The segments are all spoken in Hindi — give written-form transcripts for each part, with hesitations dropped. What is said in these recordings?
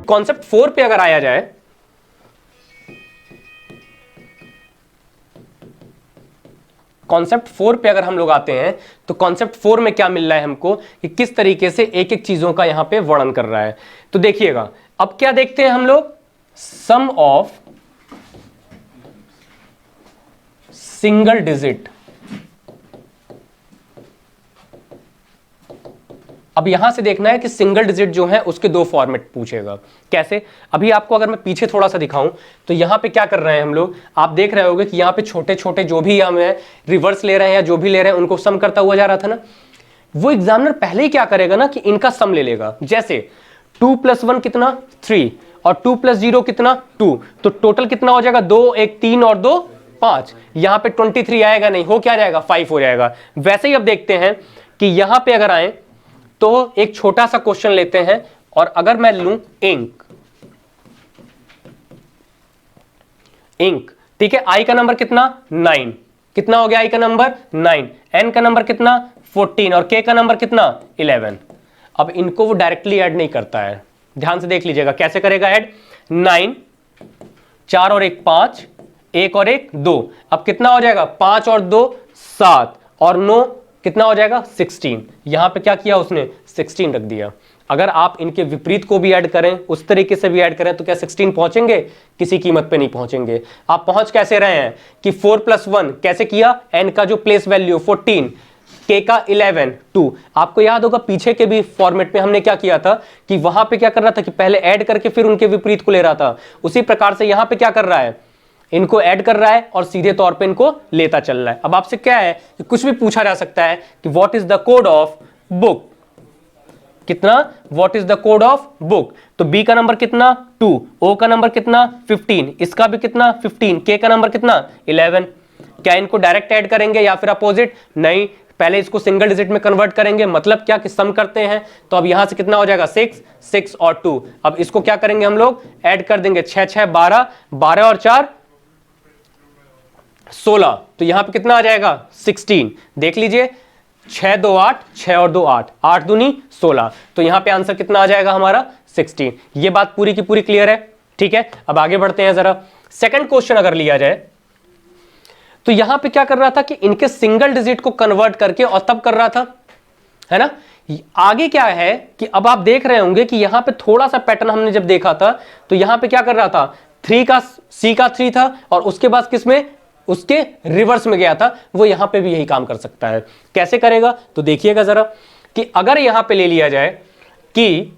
कॉन्सेप्ट 4 पे अगर आया जाए, कॉन्सेप्ट 4 पे अगर हम लोग आते हैं तो कॉन्सेप्ट 4 में क्या मिल रहा है हमको कि किस तरीके से एक एक चीजों का यहां पे वर्णन कर रहा है। तो देखिएगा, अब क्या देखते हैं हम लोग, सम ऑफ सिंगल डिजिट। अब यहां से देखना है कि सिंगल डिजिट जो है उसके दो फॉर्मेट पूछेगा। कैसे? अभी आपको अगर मैं पीछे थोड़ा सा दिखाऊं तो यहां पे क्या कर रहे हैं हम लोग, आप देख रहे होंगे कि यहां पे छोटे छोटे जो भी हम रिवर्स ले रहे हैं या जो भी ले रहे हैं उनको सम करता हुआ जा रहा था ना। वो एग्जामिनर पहले ही क्या करेगा ना कि इनका सम ले लेगा। जैसे 2 + 1 कितना 3 और 2 + 0 कितना 2, तो टोटल कितना हो जाएगा 2, 1 3 और 2 5। यहां पे 23 आएगा नहीं, हो क्या जाएगा 5 हो जाएगा। वैसे ही अब देखते हैं कि यहां पे अगर आए तो एक छोटा सा क्वेश्चन लेते हैं, और अगर मैं लूं इंक, ठीक है, आई का नंबर कितना 9, कितना हो गया आई का नंबर 9, एन का नंबर कितना 14 और के का नंबर कितना 11। अब इनको वो डायरेक्टली ऐड नहीं करता है, ध्यान से देख लीजिएगा कैसे करेगा ऐड। 9, 4 और 1 5, 1 और 1 2, अब कितना हो जाएगा 5 और 2 7 और 9 कितना हो जाएगा 16। यहां पे क्या किया उसने 16 रख दिया। अगर आप इनके विपरीत को भी ऐड करें, उस तरीके से भी ऐड करें, तो क्या 16 पहुंचेंगे? किसी कीमत पे नहीं पहुंचेंगे। आप पहुंच कैसे रहे हैं कि 4 + 1 कैसे किया, n का जो प्लेस वैल्यू 14, k का 11 2। आपको याद होगा पीछे के भी फॉर्मेट में हमने क्या किया था कि वहां पे क्या कर रहा था कि पहले ऐड करके फिर उनके विपरीत को ले रहा था। उसी प्रकार से यहां पे क्या कर रहा है, इनको ऐड कर रहा है और सीधे तौर पे इनको लेता चल रहा है। अब आपसे क्या है कि कुछ भी पूछा जा सकता है कि what is the code of book, कितना, what is the code of book. तो बी का नंबर कितना 2, ओ का नंबर कितना 15, इसका भी कितना 15, के का नंबर कितना 11। क्या इनको डायरेक्ट ऐड करेंगे या फिर अपोजिट? नहीं, पहले इसको सिंगल डिजिट में कन्वर्ट करेंगे। मतलब क्या कि सम करते हैं, तो अब यहां से कितना हो जाएगा 6, 6 और 2। अब इसको क्या करेंगे हम लोग, ऐड कर देंगे, 6 6 12, 12 और 4 16, तो यहां पे कितना आ जाएगा 16। देख लीजिए 6 2 8, 6 और 2 8, 8 दूनी 16, तो यहां पे आंसर कितना आ जाएगा हमारा 16। ये बात पूरी की पूरी क्लियर है, ठीक है। अब आगे बढ़ते हैं जरा। सेकंड क्वेश्चन अगर लिया जाए तो यहां पे क्या कर रहा था कि इनके सिंगल डिजिट को कन्वर्ट करके और तब कर रहा था, है ना। आगे क्या है कि अब आप देख रहे होंगे कि यहां पे थोड़ा सा पैटर्न हमने जब देखा था तो यहां पे क्या कर रहा था, 3 का सी का 3 था और उसके बाद किसमें, उसके रिवर्स में गया था। वो यहां पे भी यही काम कर सकता है। कैसे करेगा तो देखिएगा जरा कि अगर यहां पे ले लिया जाए कि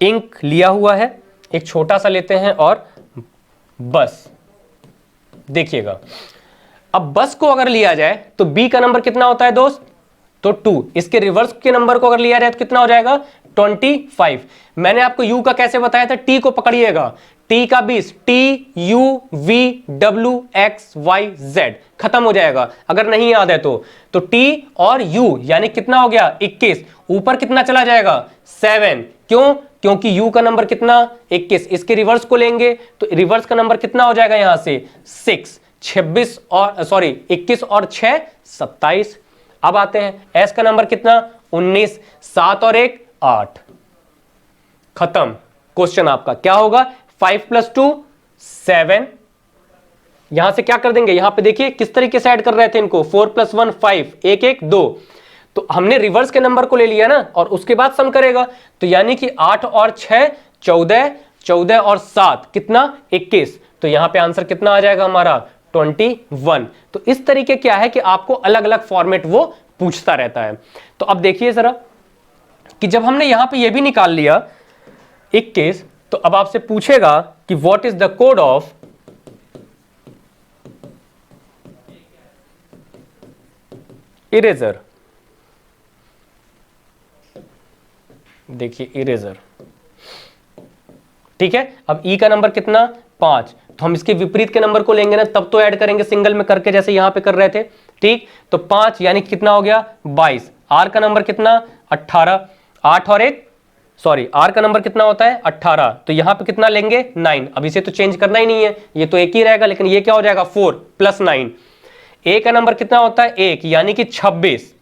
इंक लिया हुआ है, एक छोटा सा लेते हैं और बस, देखिएगा अब बस को अगर लिया जाए तो बी का नंबर कितना होता है दोस्त, तो 2। इसके रिवर्स के नंबर को अगर लिया जाए तो कितना हो जाएगा 25। मैंने आपको यू का कैसे बताया था, टी को पकड़िएगा, टी का 20, T U V W X Y Z, खत्म हो जाएगा अगर नहीं याद है तो टी और यू यानी कितना हो गया 21, ऊपर कितना चला जाएगा 7। क्यों? क्योंकि यू का नंबर कितना 21, इसके रिवर्स को लेंगे तो रिवर्स का नंबर कितना हो जाएगा यहां से 6, 26 और सॉरी 21 और 6 27। अब आते हैं एस का नंबर कितना 19, 7 और 1 8, खत्म। क्वेश्चन आपका क्या होगा 5 + 2 7। यहां से क्या कर देंगे, यहां पे देखिए किस तरीके से ऐड कर रहे थे इनको, 4 + 1 5, 1 1 2, तो हमने रिवर्स के नंबर को ले लिया ना और उसके बाद सम करेगा, तो यानी कि 8 और 6 14, 14 और 7 कितना 21, तो यहां पे आंसर कितना आ जाएगा हमारा 21। तो इस तरीके क्या है कि आपको अलग अलग फॉर्मेट वो पूछता रहता है। तो अब देखिए जरा कि जब हमने यहां पे ये भी निकाल लिया 21, तो अब आपसे पूछेगा कि what is the code of eraser. देखिए इरेजर, ठीक है। अब ई का नंबर कितना 5, तो हम इसके विपरीत के नंबर को लेंगे ना तब तो ऐड करेंगे सिंगल में करके जैसे यहां पे कर रहे थे, ठीक। तो 5 यानी कितना हो गया 22। आर का नंबर कितना 18, 8 और 1 सॉरी आर का नंबर कितना होता है 18, तो यहां पे कितना लेंगे 9। अब इसे तो चेंज करना ही नहीं है, ये तो एक ही रहेगा, लेकिन ये क्या हो जाएगा 4 + 9। ए का नंबर कितना होता है 1 यानी कि 26,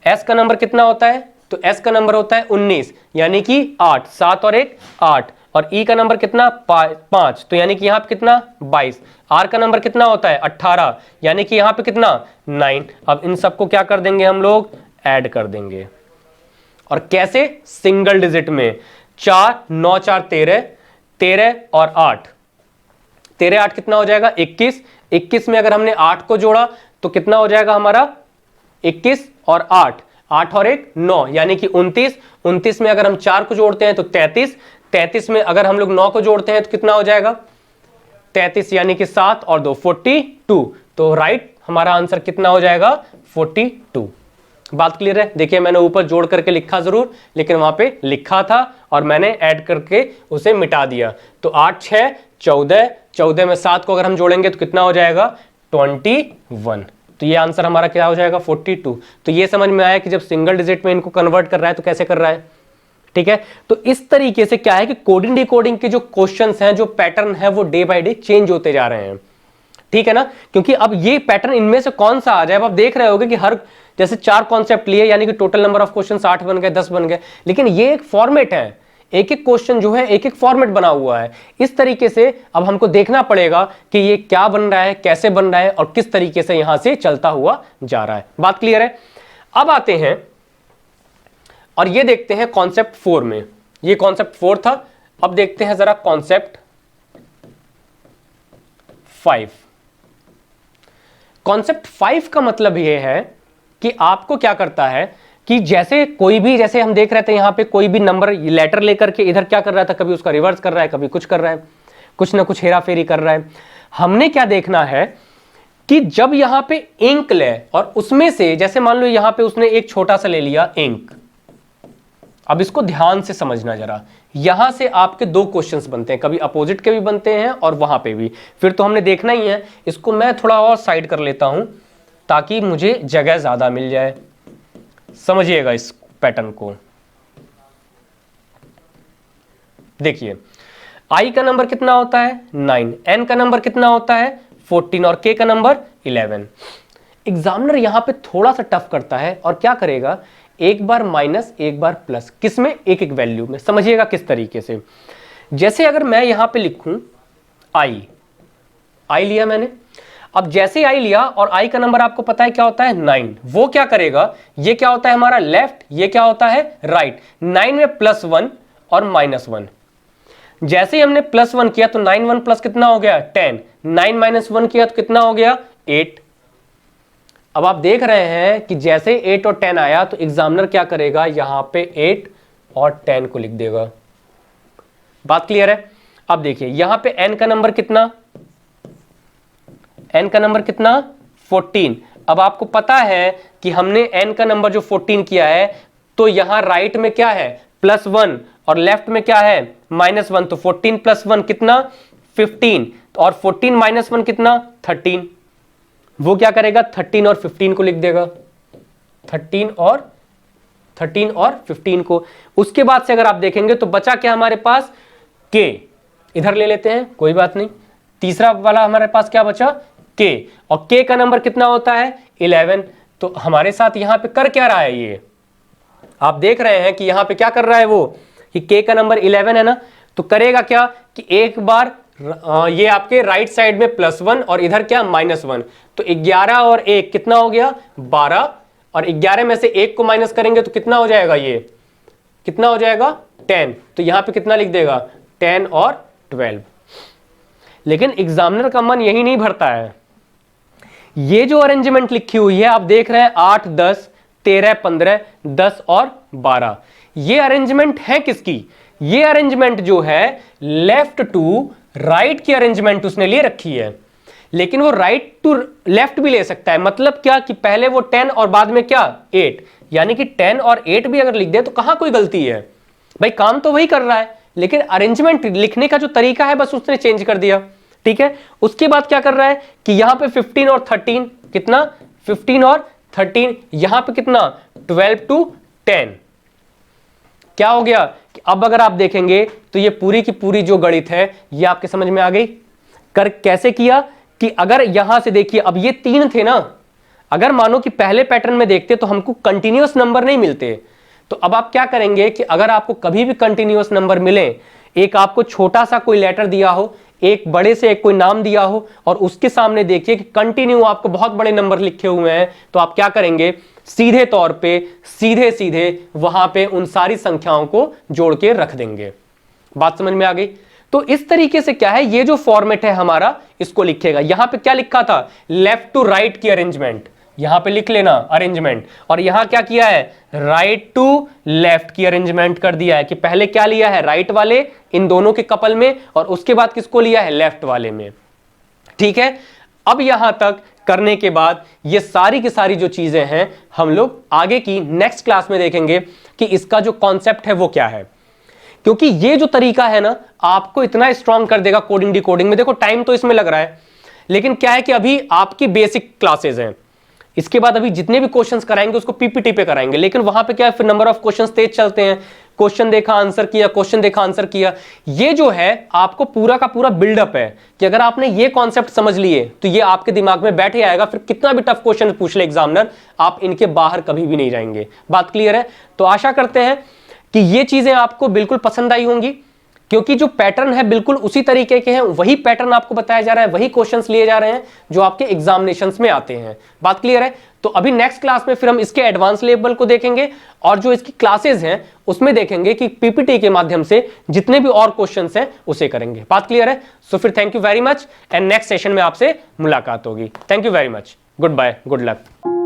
s का नंबर कितना होता है, तो s का नंबर होता है 19, यानी कि 8, 7 और 1 8, और e का नंबर कितना 5, तो यानी कि यहाँ पे कितना 22, r का नंबर कितना होता है 18, यानी कि यहाँ पे कितना 9। अब इन सबको क्या कर देंगे हम लोग, ऐड कर देंगे। और कैसे, सिंगल डिजिट में, 4 9 4 13, 13 और 8, 13 8 कितना हो जाएगा 21, 21 में अगर हमने 8 को जोड़ा तो कितना हो जाएगा हमारा 21 और 8, 8 और 1 9, यानी कि 29, 29 में अगर हम 4 को जोड़ते हैं तो 33, 33 में अगर हम लोग 9 को जोड़ते हैं तो कितना हो जाएगा 33, यानी कि 7 और 2 42। तो राइट हमारा आंसर कितना हो जाएगा 42। बात क्लियर है। देखिए मैंने ऊपर जोड़ करके लिखा जरूर, लेकिन वहां पे लिखा था और मैंने ऐड करके उसे मिटा दिया। तो 8 6 14, 14 में 7 को अगर हम जोड़ेंगे तो कितना हो जाएगा 21। तो ये आंसर हमारा क्या हो जाएगा 42। तो ये समझ में आया कि जब सिंगल डिजिट में इनको कन्वर्ट कर रहा है तो कैसे कर रहा है, ठीक है। तो इस तरीके से क्या है कि कोडिंग डिकोडिंग के जो क्वेश्चंस हैं, जो पैटर्न है, वो डे बाय डे चेंज होते जा रहे हैं, ठीक है ना। क्योंकि अब ये पैटर्न इनमें से कौन सा आ जाए, अब आप देख रहे होगे कि हर जैसे 4 कॉन्सेप्ट लिए, यानी कि टोटल नंबर ऑफ क्वेश्चन 8 बन गए, 10 बन गए, लेकिन ये एक फॉर्मेट है, एक एक क्वेश्चन जो है एक एक फॉर्मेट बना हुआ है। इस तरीके से अब हमको देखना पड़ेगा कि ये क्या बन रहा है, कैसे बन रहा है और किस तरीके से यहां से चलता हुआ जा रहा है। बात क्लियर है। अब आते हैं और ये देखते हैं कॉन्सेप्ट 4 में। ये कॉन्सेप्ट 4 था। अब देखते हैं जरा कॉन्सेप्ट 5। कॉन्सेप्ट 5 का मतलब यह है कि आपको क्या करता है कि जैसे कोई भी, जैसे हम देख रहे थे यहां पे कोई भी नंबर लेटर लेकर के इधर क्या कर रहा था, कभी उसका रिवर्स कर रहा है, कभी कुछ कर रहा है, कुछ ना कुछ हेरा फेरी कर रहा है। हमने क्या देखना है कि जब यहां पे इंक ले और उसमें से, जैसे मान लो यहां पे उसने एक छोटा सा ले लिया इंक। अब इसको ध्यान से समझना जरा, यहां से आपके 2 क्वेश्चंस बनते हैं, कभी अपोजिट के भी बनते हैं और वहां पे भी। फिर तो हमने देखना ही है। इसको मैं थोड़ा और साइड कर लेता हूं ताकि मुझे जगह ज्यादा मिल जाए। समझिएगा इस पैटर्न को। देखिए i का नंबर कितना होता है 9, n का नंबर कितना होता है 14 और k का नंबर 11। एग्जामिनर यहां पे थोड़ा सा टफ करता है और क्या करेगा, एक बार माइनस एक बार प्लस, किसमें, एक एक वैल्यू में। समझिएगा किस तरीके से। जैसे अगर मैं यहां पे लिखूं i लिया मैंने। अब जैसे i लिया और i का नंबर आपको पता है क्या होता है 9, वो क्या करेगा, ये क्या होता है हमारा लेफ्ट, ये क्या होता है राइट। 9 में +1 और -1। जैसे ही हमने +1 किया तो 9 1 प्लस कितना हो गया 10, 9 - 1 किया तो कितना हो गया 8। अब आप देख रहे हैं कि जैसे 8 और 10 आया तो एग्जामिनर क्या करेगा, यहां पे 8 और 10 को लिख देगा। बात क्लियर है। अब देखिए यहां पे n का नंबर कितना, n का नंबर कितना 14। अब आपको पता है कि हमने n का नंबर जो 14 किया है तो यहां राइट में क्या है +1 और लेफ्ट में क्या है -1, तो 14 + 1 कितना 15 और 14 - 1 कितना 13। वो क्या करेगा 13 और 15 को लिख देगा, 13 और 15 को। उसके बाद से अगर आप देखेंगे तो बचा क्या हमारे पास k, इधर ले लेते हैं कोई बात नहीं। तीसरा वाला हमारे पास क्या बचा k, और k का नंबर कितना होता है 11। तो हमारे साथ यहां पे कर क्या रहा है, ये आप देख रहे हैं कि यहां पे क्या कर रहा है वो, कि k का नंबर 11 है ना। तो करेगा क्या कि एक बार ये आपके राइट साइड में +1 और इधर क्या -1, तो 11 और 1 कितना हो गया 12, और 11 में से 1 को माइनस करेंगे तो कितना हो जाएगा, ये कितना हो जाएगा 10। तो यहां पे कितना लिख देगा 10 और 12। लेकिन एग्जामिनर का मन यही नहीं भरता है। ये जो अरेंजमेंट लिखी हुई है आप देख रहे हैं 8 10 13 15 10 और 12, ये अरेंजमेंट है किसकी, ये अरेंजमेंट जो है लेफ्ट टू राइट की अरेंजमेंट उसने ले रखी है। लेकिन वो राइट टू लेफ्ट भी ले सकता है। मतलब क्या कि पहले वो 10 और बाद में क्या 8, यानी कि 10 और 8 भी अगर लिख दे तो कहां कोई गलती है भाई, काम तो वही कर रहा है, लेकिन अरेंजमेंट लिखने का जो तरीका है बस उसने चेंज कर दिया, ठीक है। उसके बाद क्या कर रहा है कि यहां पे 15 और 13 कितना 15 और 13, यहां पे कितना 12 to 10। क्या हो गया कि अब अगर आप देखेंगे तो ये पूरी की पूरी जो गणित है ये आपके समझ में आ गई। कर कैसे किया कि अगर यहां से देखिए अब ये 3 थे ना, अगर मानो कि पहले पैटर्न में देखते तो हमको कंटिन्यूअस नंबर नहीं मिलते, तो अब आप क्या करेंगे कि अगर आपको कभी भी कंटिन्यूअस नंबर मिले, एक आपको छोटा सा कोई लेटर दिया हो, एक बड़े से एक कोई नाम दिया हो और उसके सामने देखिए कि कंटिन्यू आपको बहुत बड़े नंबर लिखे हुए हैं, तो आप क्या करेंगे, सीधे तौर पे सीधे सीधे वहां पे उन सारी संख्याओं को जोड़ के रख देंगे। बात समझ में आ गई? तो इस तरीके से क्या है, ये जो फॉर्मेट है हमारा, इसको लिखेगा। यहां पे क्या लिखा था, लेफ्ट टू राइट की अरेंजमेंट, यहां पे लिख लेना अरेंजमेंट, और यहां क्या किया है, राइट टू लेफ्ट की अरेंजमेंट कर दिया है कि पहले क्या लिया है, राइट वाले इन दोनों के कपल में, और उसके बाद किसको लिया है, लेफ्ट वाले में। ठीक है, अब यहां तक करने के बाद ये सारी की सारी जो चीजें हैं हम लोग आगे की नेक्स्ट क्लास में देखेंगे कि इसका जो कॉन्सेप्ट है वो क्या है, क्योंकि ये जो तरीका है ना आपको इतना स्ट्रांग कर देगा कोडिंग डिकोडिंग में। देखो टाइम तो इसमें लग रहा है, लेकिन क्या है कि अभी आपकी बेसिक क्लासेस हैं, इसके बाद अभी जितने भी क्वेश्चंस कराएंगे उसको पीपीटी पे कराएंगे, लेकिन वहां पे क्या है, फिर नंबर ऑफ क्वेश्चंस तेज चलते हैं, क्वेश्चन देखा आंसर किया, क्वेश्चन देखा आंसर किया। ये जो है आपको पूरा का पूरा बिल्डअप है कि अगर आपने ये कॉन्सेप्ट समझ लिए तो ये आपके दिमाग में बैठ ही आएगा, फिर कितना भी टफ क्वेश्चन पूछ ले एग्जामिनर, आप इनके बाहर कभी भी नहीं जाएंगे। बात क्लियर है? तो आशा करते हैं कि ये चीजें आपको बिल्कुल पसंद आई होंगी, क्योंकि जो पैटर्न है बिल्कुल उसी तरीके के हैं, वही पैटर्न आपको बताया जा रहा है, वही क्वेश्चंस लिए जा रहे हैं जो आपके एग्जामिनेशंस में आते हैं। बात क्लियर है? तो अभी नेक्स्ट क्लास में फिर हम इसके एडवांस लेवल को देखेंगे और जो इसकी क्लासेस हैं उसमें देखेंगे कि पीपीटी के माध्यम से जितने भी और क्वेश्चंस हैं उसे करेंगे। बात क्लियर है? सो फिर thank you very much, and next session में आपसे मुलाकात होगी। Thank you very much, goodbye, good luck.